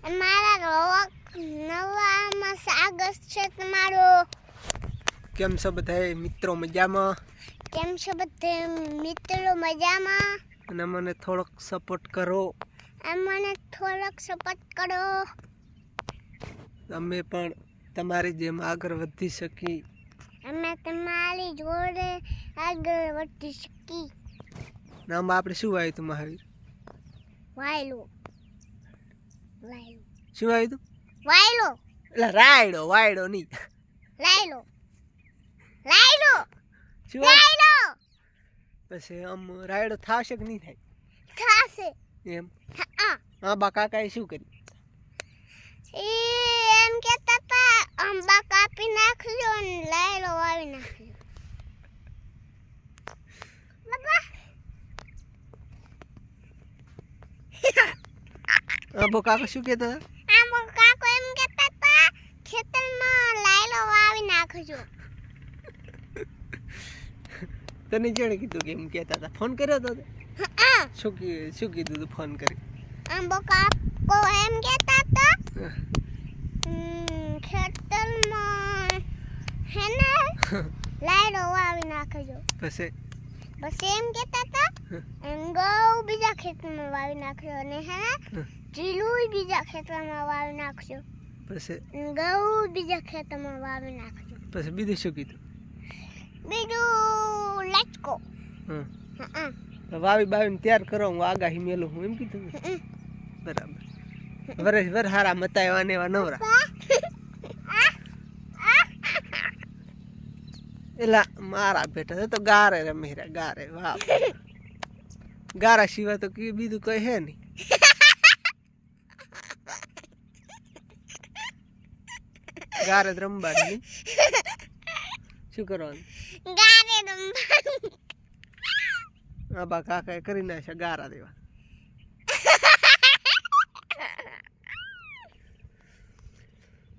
મારા રોક નવામાં સ્વાગત છે તમારો. કેમ છો બધા મિત્રો મજામાં? કેમ છો બધા મિત્રો મજામાં? અને મને થોડોક સપોર્ટ કરો. અમને થોડોક સપોર્ટ કરો. અમે પણ તમારી જેમ આગળ વધી શકી. અમે તમારી જોડે આગળ વધી શકી. નામ આપણે શું આવ્યું હતું મહાવીર? વાયલો. વાયલો. શું આવ્યું હતું? વાયલો. એટલે રાયડો, વાયડો નહીં. લાયલો. લાયલો. શું લાયલો. પછી આમ રાયડો થાશે કે નહીં થાય? થાશે. એમ હા. આંબા કાકાએ શું કર્યું? એમ કહેતા હતા આંબા કાપી નાખજો અને લાયલો વાવી નાખજો. આંબો કાકા શું કહેતા હતા? આંબો કાકો એમ કહેતા હતા ખેતરમાં લાયલો વાવી નાખજો. તને જેણે કીધું કે એમ કહેતા હતા? ફોન કર્યો હતો? હા. શું કીધું તું ફોન કરી? આંબો કાકો એમ કહેતા હતા ખેતરમાં હે ને લાયલો વાવી નાખજો. પછી એમ કહેતા હતા ઘઉં બીજા ખેતરમાં વાવી નાખજો અને હે ને જીલું બીજા ખેતરમાં વાવી નાખજો. પછી ઘઉં બીજા ખેતરમાં વાવી નાખજો. પછી બીજું શું કીધું? બીજું લટકો. હા વાવી બાવીને તૈયાર કરો, હું આગાહી મેલું હું એમ કીધું ને? બરાબર. વર હારા મતાવ્યા ને એવા નવરા. એલા મારા બેટા તો ગારે રમેરા ગારે. વાહ, ગારા સિવાય તો બીજું કઈ હે નહીં. ગારે જ રમવાની. શું કરવાનું? ગારે રમવાનું. આંબા કાકાએ કરી નાખ્યા ગારા દેવા.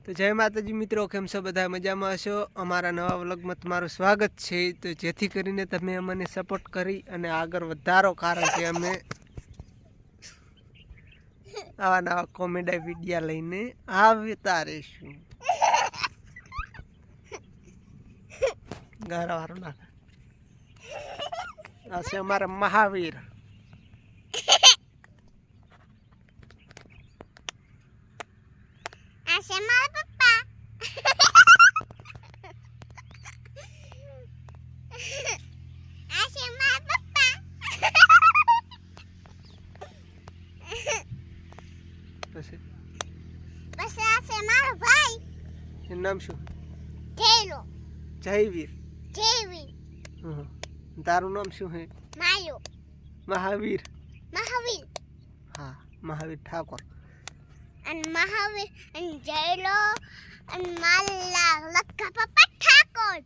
તો જય માતાજી મિત્રો, કેમ છો બધા? મજામાં હશો? અમારા નવા વ્લોગમાં તમારું સ્વાગત છે. તો જેથી કરીને તમે અમને સપોર્ટ કરી અને આગળ વધારો, કારણ કે અમે આવા નવા કોમેડી વિડીયો લઈને આવતા રહીશું. ગારા વાળો નાખે. આ છે અમારા મહાવીર. આ છે મારા પપ્પા. આ છે મારા પપ્પા. પછી આ છે મારો ભાઈ. એનું નામ શું? થેલો. જયવીર. જેવી. તારું નામ શું છે? માયો. મહાવીર. મહાવીર. હા, મહાવીર ઠાકોર. અને મહાવીર અને જયલો અને માલા લક્કા પપ્પા ઠાકોર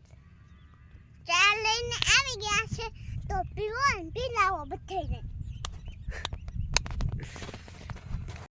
ચા લઈને આવી ગયા છે. તો પીવો અને પીલાવો બધાને.